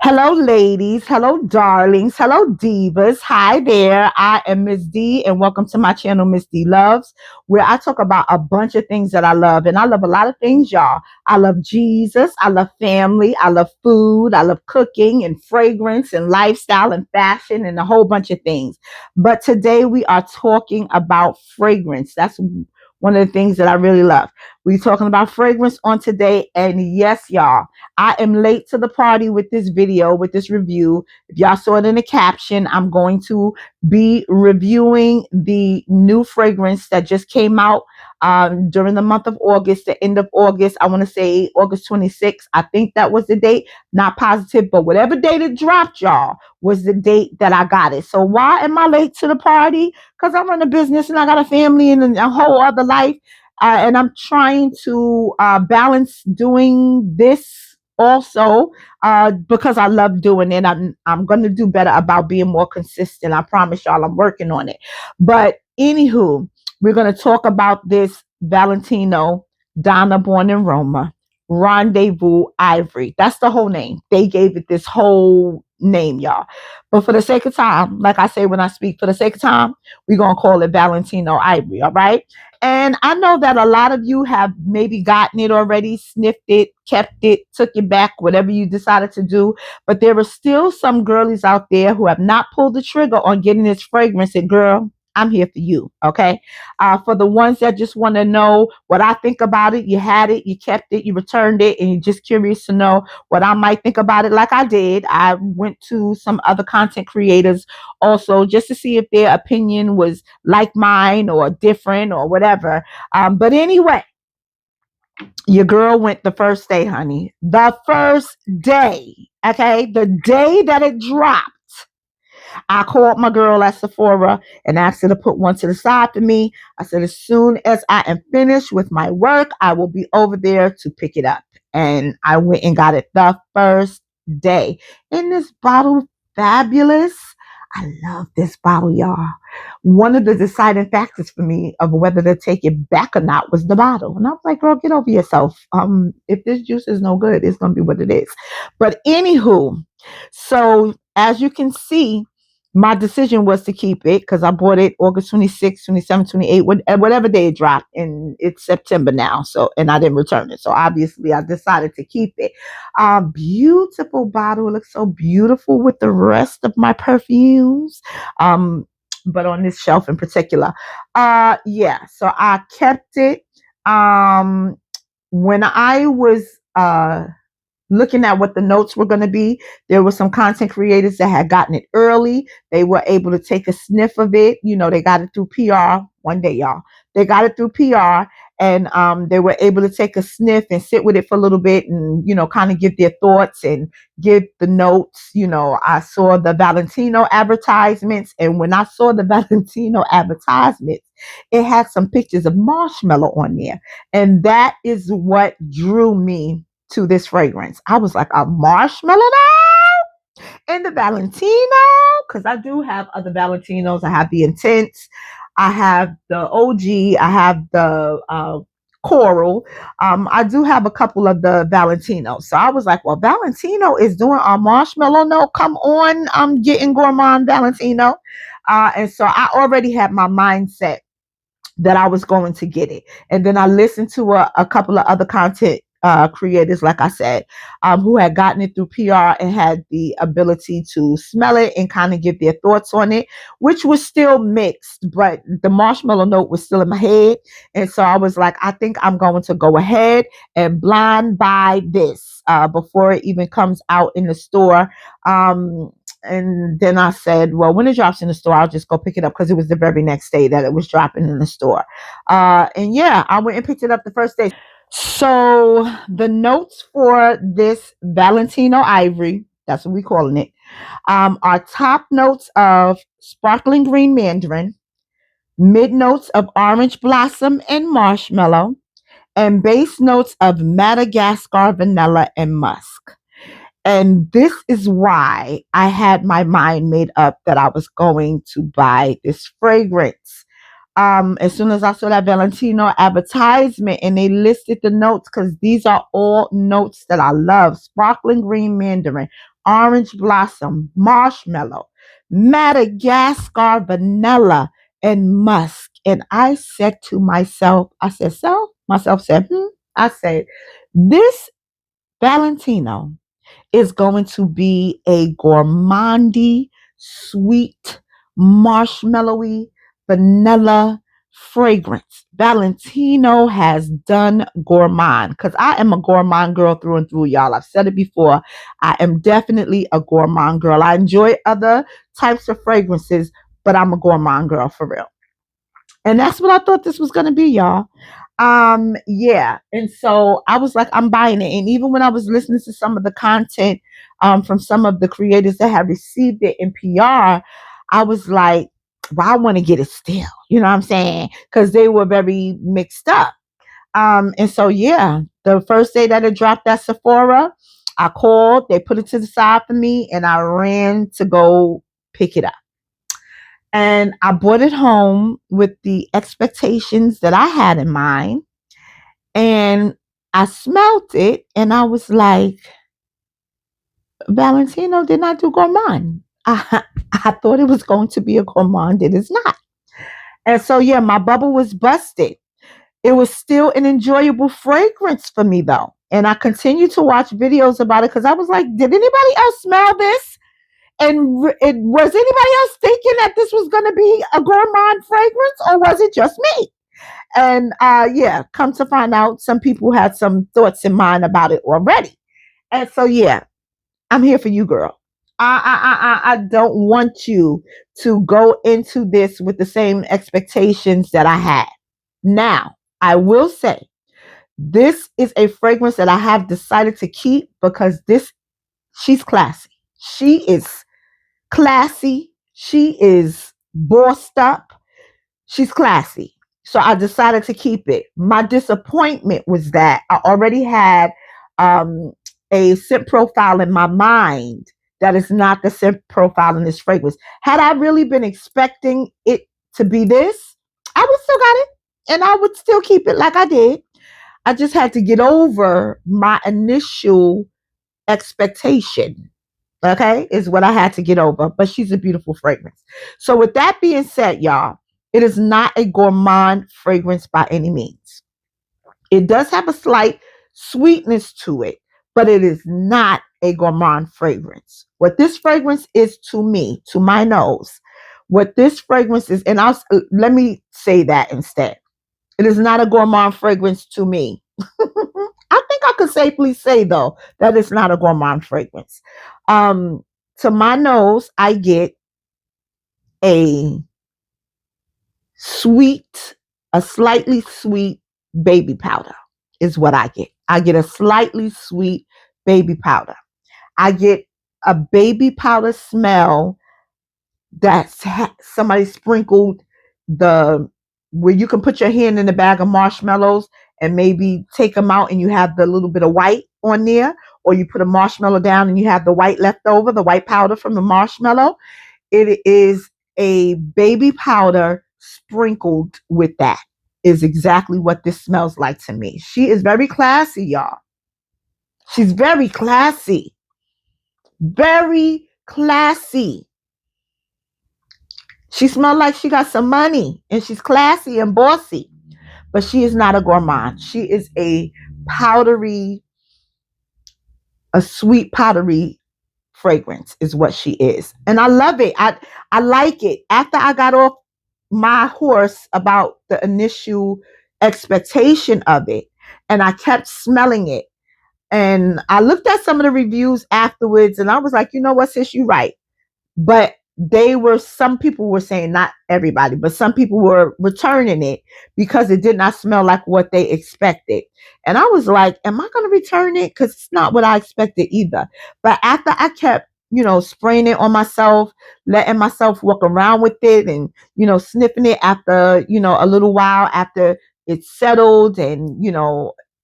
Hello, ladies. Hello, darlings. Hello, divas. Hi there. I am Miss D, and welcome to my channel, Miss D Loves, where I talk about a bunch of things that I love. And I love a lot of things, y'all. I love Jesus. I love family. I love food. I love cooking and fragrance and lifestyle and fashion and a whole bunch of things. But today we are talking about fragrance. That's one of the things that I really love. We're talking about fragrance on today. And yes, y'all. I am late to the party with this video, with this review. If y'all saw it in the caption, I'm going to be reviewing the new fragrance that just came out during the month of August, the end of August. I want to say August 26th. I think that was the date. Not positive, but whatever date it dropped, y'all, was the date that I got it. So why am I late to the party? Because I run a business and I got a family and a whole other life. And I'm trying to balance doing this also because I love doing it. I'm going to do better about being more consistent. I promise y'all I'm working on it. But anywho, we're going to talk about this Valentino, Donna born in Roma, Rendezvous Ivory. That's the whole name. They gave it this whole name, y'all. But for the sake of time, like I say when I speak, for the sake of time, we're going to call it Valentino Ivory. All right. And I know that a lot of you have maybe gotten it already, sniffed it, kept it, took it back, whatever you decided to do. But there are still some girlies out there who have not pulled the trigger on getting this fragrance. And girl, I'm here for you. Okay. For the ones that just want to know what I think about it, you had it, you kept it, you returned it, and you're just curious to know what I might think about it, like I did. I went to some other content creators also just to see if their opinion was like mine or different or whatever. But anyway, your girl went the first day, honey. The first day. Okay. The day that it dropped. I called my girl at Sephora and asked her to put one to the side for me. I said, as soon as I am finished with my work, I will be over there to pick it up. And I went and got it the first day. And this bottle, fabulous. I love this bottle, y'all. One of the deciding factors for me of whether to take it back or not was the bottle. And I was like, girl, get over yourself. If this juice is no good, it's gonna be what it is. But anywho, so as you can see, my decision was to keep it because I bought it August 26, 27, 28, whatever day it dropped. And it's September now. So, and I didn't return it. So obviously I decided to keep it. Beautiful bottle. It looks so beautiful with the rest of my perfumes. But on this shelf in particular. Yeah. So I kept it. When I was, looking at what the notes were going to be, there were some content creators that had gotten it early. They were able to take a sniff of it. You know, they got it through PR one day, y'all. They got it through PR and they were able to take a sniff and sit with it for a little bit and, you know, kind of give their thoughts and give the notes. You know, I saw the Valentino advertisements, and when I saw the Valentino advertisements, it had some pictures of marshmallow on there. And that is what drew me to this fragrance. I was like, a marshmallow now in the Valentino? Because I do have other Valentinos. I have the Intense, I have the OG, I have the Coral. I do have a couple of the Valentinos. So I was like, well, Valentino is doing a marshmallow note. Come on, I'm getting gourmand Valentino. And so I already had my mindset that I was going to get it. And then I listened to a couple of other content creators, like I said, who had gotten it through PR and had the ability to smell it and kind of give their thoughts on it, which was still mixed, but the marshmallow note was still in my head. And so I was like, I think I'm going to go ahead and blind buy this before it even comes out in the store. And then I said, well, when it drops in the store, I'll just go pick it up because it was the very next day that it was dropping in the store. And yeah, I went and picked it up the first day. So the notes for this Valentino Ivory, that's what we're calling it, are top notes of sparkling green mandarin, mid notes of orange blossom and marshmallow, and base notes of Madagascar vanilla and musk. And this is why I had my mind made up that I was going to buy this fragrance. As soon as I saw that Valentino advertisement and they listed the notes, because these are all notes that I love: sparkling green mandarin, orange blossom, marshmallow, Madagascar vanilla, and musk. And I said to myself, I said, so? Myself said, I said, this Valentino is going to be a gourmandy, sweet, marshmallowy, vanilla fragrance. Valentino has done gourmand because I am a gourmand girl through and through, y'all. I've said it before. I am definitely a gourmand girl. I enjoy other types of fragrances, but I'm a gourmand girl for real. And that's what I thought this was going to be, y'all. Yeah. And so I was like, I'm buying it. And even when I was listening to some of the content from some of the creators that have received it in PR, I was like, well, I want to get it still. You know what I'm saying? Because they were very mixed up. And so yeah, the first day that it dropped at Sephora, I called, they put it to the side for me, and I ran to go pick it up. And I brought it home with the expectations that I had in mind. And I smelt it and I was like, Valentino did not do gourmand. I thought it was going to be a gourmand. It is not. And so, yeah, my bubble was busted. It was still an enjoyable fragrance for me, though. And I continued to watch videos about it because I was like, did anybody else smell this? And was anybody else thinking that this was going to be a gourmand fragrance, or was it just me? And yeah, come to find out, some people had some thoughts in mind about it already. And so yeah, I'm here for you, girl. I don't want you to go into this with the same expectations that I had. Now, I will say this is a fragrance that I have decided to keep because she's classy. She is classy. She is bossed up. She's classy. So I decided to keep it. My disappointment was that I already had a scent profile in my mind that is not the scent profile in this fragrance. Had I really been expecting it to be this, I would still got it and I would still keep it like I did. I just had to get over my initial expectation. Okay, is what I had to get over. But she's a beautiful fragrance. So with that being said, y'all, it is not a gourmand fragrance by any means. It does have a slight sweetness to it, but it is not a gourmand fragrance. What this fragrance is to me, to my nose, what this fragrance is, and let me say that instead. It is not a gourmand fragrance to me. I think I could safely say though that it's not a gourmand fragrance. Um, to my nose, I get a sweet, a slightly sweet baby powder is what I get. I get a slightly sweet baby powder. I get a baby powder smell that somebody sprinkled the where you can put your hand in a bag of marshmallows and maybe take them out and you have the little bit of white on there, or you put a marshmallow down and you have the white left over, the white powder from the marshmallow. It is a baby powder sprinkled with that is exactly what this smells like to me. She is very classy, y'all. She's very classy. Very classy. She smells like she got some money and she's classy and bossy, but she is not a gourmand. She is a powdery, a sweet powdery fragrance is what she is. And I love it. I like it. After I got off my horse about the initial expectation of it, and I kept smelling it. And I looked at some of the reviews afterwards and I was like, you know what, sis, you right. But some people were saying, not everybody, but some people were returning it because it did not smell like what they expected. And I was like, am I going to return it? Because it's not what I expected either. But after I kept, spraying it on myself, letting myself walk around with it and, sniffing it after, a little while after it settled and,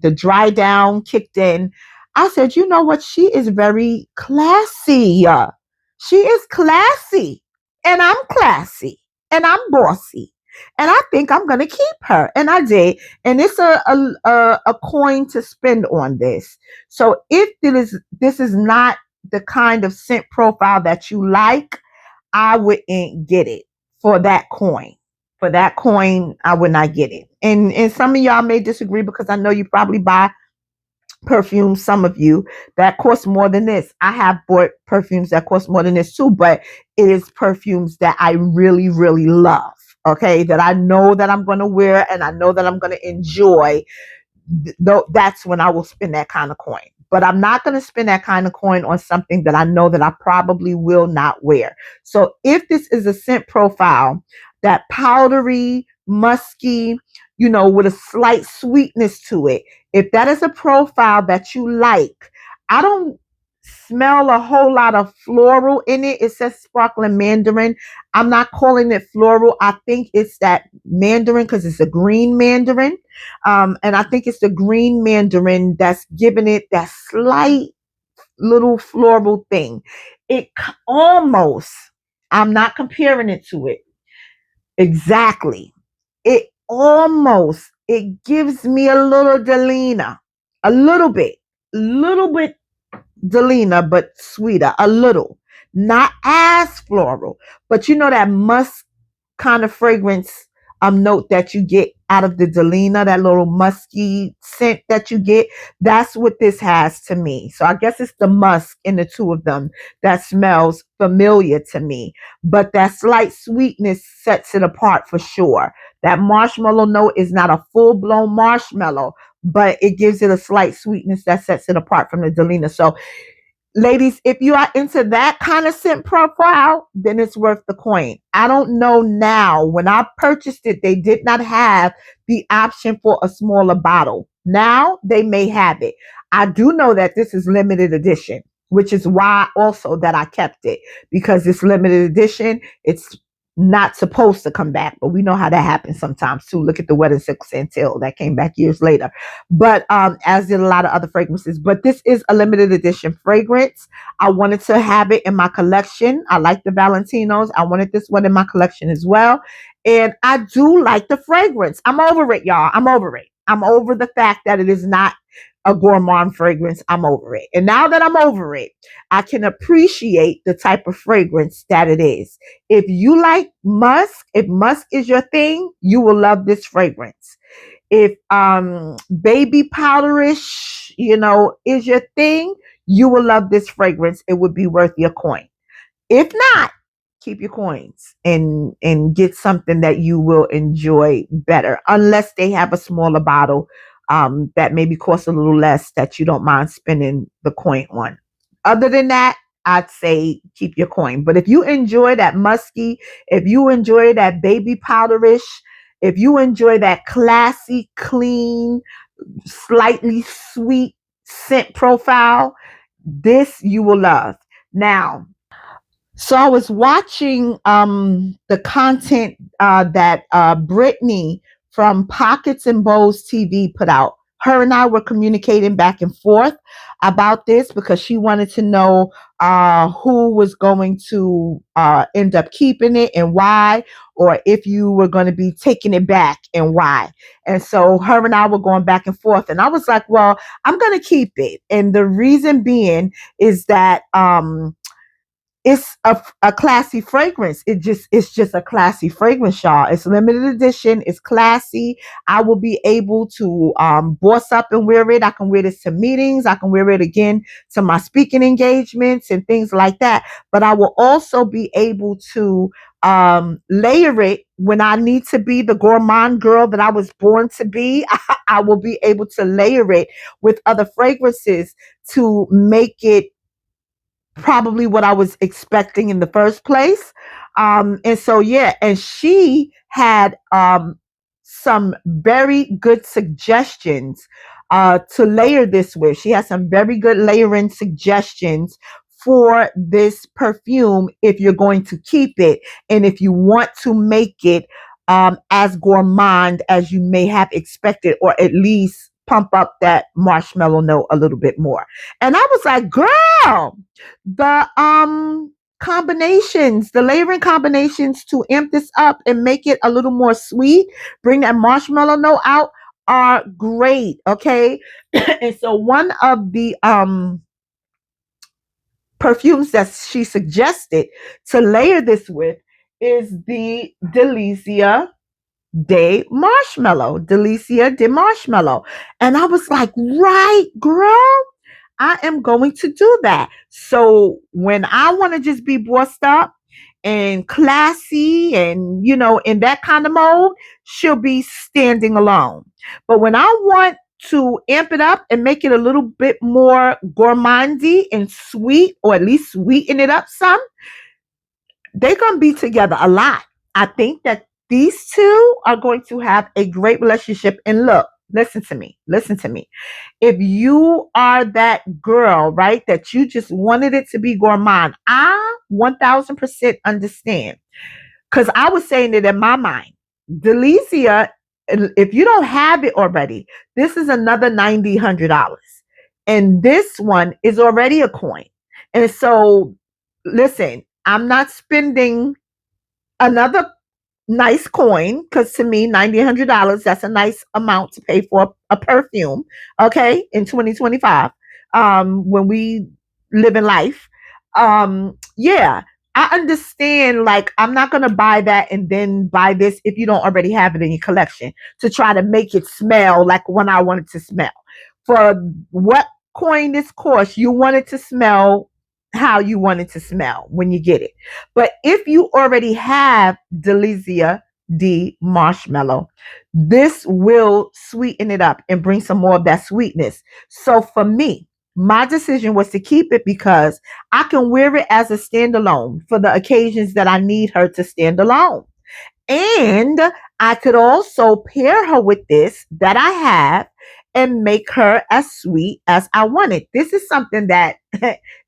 the dry down kicked in, I said, you know what? She is very classy. She is classy, and I'm classy, and I'm bossy, and I think I'm gonna keep her, and I did. And it's a coin to spend on this. So if this is not the kind of scent profile that you like, I wouldn't get it for that coin. For that coin, I would not get it. And some of y'all may disagree because I know you probably buy perfumes, some of you, that cost more than this. I have bought perfumes that cost more than this too, but it is perfumes that I really, really love. Okay, that I know that I'm going to wear and I know that I'm going to enjoy. That's when I will spend that kind of coin. But I'm not going to spend that kind of coin on something that I know that I probably will not wear. So if this is a scent profile, that powdery, musky, with a slight sweetness to it, if that is a profile that you like, I don't smell a whole lot of floral in it. It says sparkling mandarin. I'm not calling it floral. I think it's that mandarin because it's a green mandarin. And I think it's the green mandarin that's giving it that slight little floral thing. It almost, I'm not comparing it to it exactly. It gives me a little Delina, a little bit Delina, but sweeter, a little, not as floral, but that musk kind of fragrance note that you get out of the Delina, that little musky scent that you get. That's what this has to me. So I guess it's the musk in the two of them that smells familiar to me. But that slight sweetness sets it apart for sure. That marshmallow note is not a full blown marshmallow, but it gives it a slight sweetness that sets it apart from the Delina. So ladies, if you are into that kind of scent profile, then it's worth the coin. I don't know now. When I purchased it, they did not have the option for a smaller bottle. Now they may have it. I do know that this is limited edition, which is why also that I kept it, because it's limited edition. It's not supposed to come back, but we know how that happens sometimes too. Look at the Wedding Silk Santil that came back years later. But as did a lot of other fragrances. But this is a limited edition fragrance. I wanted to have it in my collection. I like the Valentinos. I wanted this one in my collection as well. And I do like the fragrance. I'm over it, y'all. I'm over it. I'm over the fact that it is not a gourmand fragrance. I'm over it. And now that I'm over it, I can appreciate the type of fragrance that it is. If you like musk, if musk is your thing, you will love this fragrance. If baby powderish, is your thing, you will love this fragrance. It would be worth your coin. If not, keep your coins and get something that you will enjoy better, unless they have a smaller bottle that maybe costs a little less that you don't mind spending the coin on. Other than that, I'd say keep your coin. But if you enjoy that musky, if you enjoy that baby powderish, if you enjoy that classy, clean, slightly sweet scent profile, this you will love. Now, so I was watching the content that Brittany from Pockets and Bows TV put out. Her and I were communicating back and forth about this because she wanted to know who was going to end up keeping it and why, or if you were going to be taking it back and why. And so her and I were going back and forth, and I was like, well, I'm going to keep it. And the reason being is that it's a classy fragrance. It's just a classy fragrance, y'all. It's limited edition. It's classy. I will be able to boss up and wear it. I can wear this to meetings. I can wear it again to my speaking engagements and things like that. But I will also be able to layer it when I need to be the gourmand girl that I was born to be. I will be able to layer it with other fragrances to make it probably what I was expecting in the first place. And so, yeah, and she had some very good suggestions to layer this with. She has some very good layering suggestions for this perfume if you're going to keep it and if you want to make it as gourmand as you may have expected, or at least pump up that marshmallow note a little bit more. And I was like, girl, the combinations, the layering combinations to amp this up and make it a little more sweet, bring that marshmallow note out, are great. Okay. And so one of the perfumes that she suggested to layer this with is the Delicia de Marshmallow. And I was like, right, girl, I am going to do that. So when I want to just be bossed up and classy and, in that kind of mode, she'll be standing alone. But when I want to amp it up and make it a little bit more gourmandy and sweet, or at least sweeten it up some, they're going to be together a lot. I think that these two are going to have a great relationship. And look, listen to me. If you are that girl, right, that you just wanted it to be gourmand, I 1000% understand. Because I was saying it in my mind. Delicia, if you don't have it already, this is another $90, $100. And this one is already a coin. And so, listen, I'm not spending another nice coin, because to me, $90, $100, that's a nice amount to pay for a perfume, okay, in 2025, when we live in life. Yeah, I understand, like, I'm not going to buy that and then buy this if you don't already have it in your collection to try to make it smell like when I want it to smell. For what coin this costs, you want it to smell how you want it to smell when you get it. But if you already have Delicia de Marshmallow, this will sweeten it up and bring some more of that sweetness. So for me, my decision was to keep it because I can wear it as a standalone for the occasions that I need her to stand alone. And I could also pair her with this that I have and make her as sweet as I want it. This is something that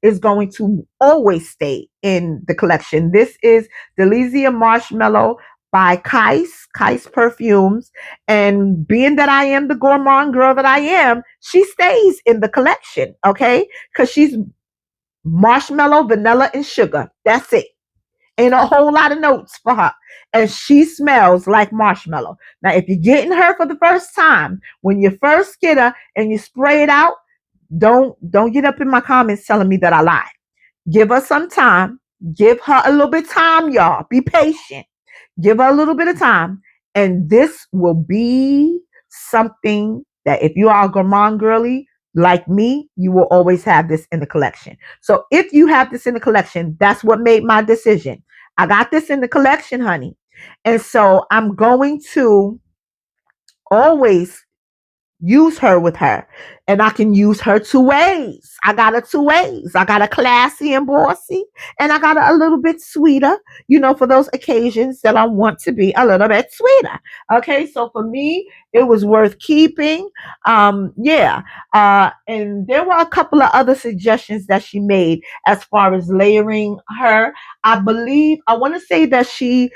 is going to always stay in the collection. This is Delicia Marshmallow by Kais Perfumes. And being that I am the gourmand girl that I am, she stays in the collection, okay? Because she's marshmallow, vanilla, and sugar. That's it. Ain't a whole lot of notes for her. And she smells like marshmallow. Now, if you're getting her for the first time, when you first get her and you spray it out, don't get up in my comments telling me that I lied. Give her some time. Give her a little bit of time, y'all. Be patient. Give her a little bit of time. And this will be something that if you are a gourmand girly like me, you will always have this in the collection. So if you have this in the collection, that's what made my decision. I got this in the collection, honey. And so I'm going to always use her with her. And I can use her two ways. I got her two ways. I got a classy and bossy, and I got her a little bit sweeter, for those occasions that I want to be a little bit sweeter. Okay, so for me, it was worth keeping. Yeah. And there were a couple of other suggestions that she made as far as layering her. I believe, I want to say that she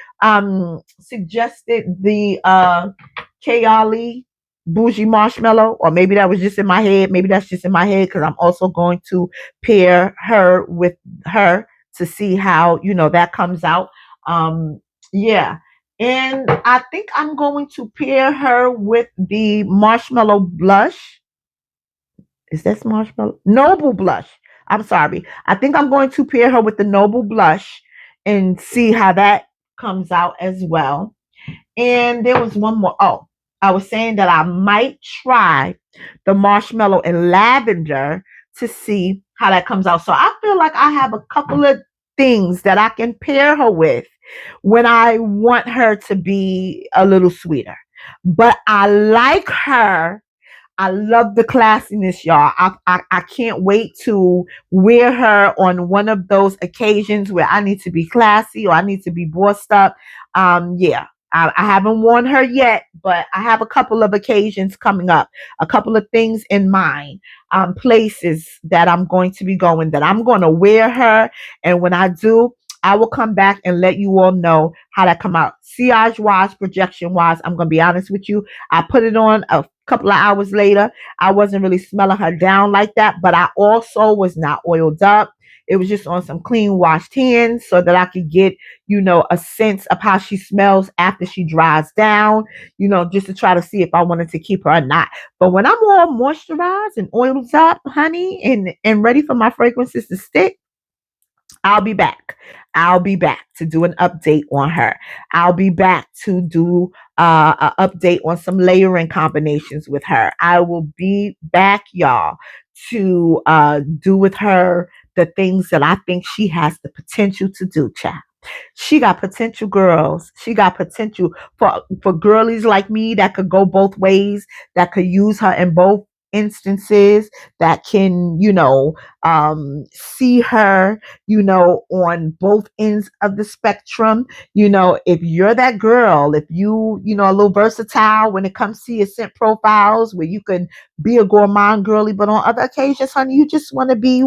suggested the Kayali bougie marshmallow, or maybe that was just in my head. Maybe that's just in my head because I'm also going to pair her with her to see how that comes out. Yeah, and I think I'm going to pair her with the marshmallow blush. Is that marshmallow noble blush? I'm sorry. I think I'm going to pair her with the noble blush and see how that comes out as well. And there was one more. Oh, I was saying that I might try the marshmallow and lavender to see how that comes out. So I feel like I have a couple of things that I can pair her with when I want her to be a little sweeter. But I like her. I love the classiness, y'all. I can't wait to wear her on one of those occasions where I need to be classy or I need to be bossed up. Yeah, I haven't worn her yet, but I have a couple of occasions coming up, a couple of things in mind, places that I'm going to be going, that I'm going to wear her. And when I do, I will come back and let you all know how that come out. Sillage wise, projection wise, I'm going to be honest with you. I put it on a couple of hours later. I wasn't really smelling her down like that, but I also was not oiled up. It was just on some clean washed hands so that I could get, a sense of how she smells after she dries down, just to try to see if I wanted to keep her or not. But when I'm all moisturized and oiled up, honey, and ready for my fragrances to stick, I'll be back. I'll be back to do an update on her. I'll be back to do an update on some layering combinations with her. I will be back, y'all, to do with her the things that I think she has the potential to do, child. She got potential, girls. She got potential for girlies like me that could go both ways, that could use her in both instances, that can, see her, on both ends of the spectrum. If you're that girl, if a little versatile when it comes to your scent profiles, where you can be a gourmand girly, but on other occasions, honey, you just want to be,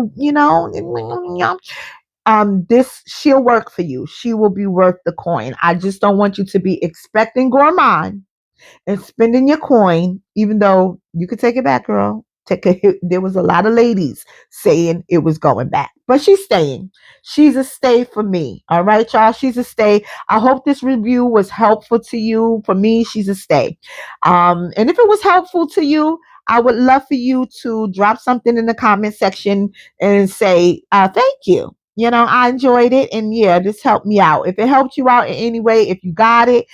this she'll work for you. She will be worth the coin. I just don't want you to be expecting gourmand and spending your coin, even though you could take it back, girl. There was a lot of ladies saying it was going back, but she's staying. She's a stay for me. All right, y'all. She's a stay. I hope this review was helpful to you. For me, she's a stay. And if it was helpful to you, I would love for you to drop something in the comment section and say, thank you. I enjoyed it. And yeah, this helped me out. If it helped you out in any way, if you got it,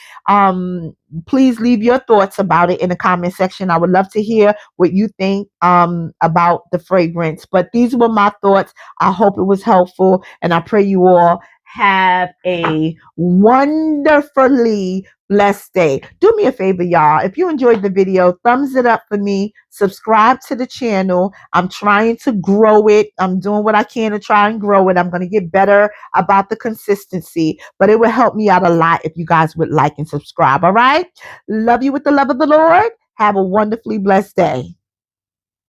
please leave your thoughts about it in the comment section. I would love to hear what you think about the fragrance. But these were my thoughts. I hope it was helpful, and I pray you all have a wonderfully blessed day. Do me a favor, y'all. If you enjoyed the video, thumbs it up for me. Subscribe to the channel. I'm trying to grow it. I'm doing what I can to try and grow it. I'm going to get better about the consistency, but it would help me out a lot if you guys would like and subscribe. All right. Love you with the love of the Lord. Have a wonderfully blessed day.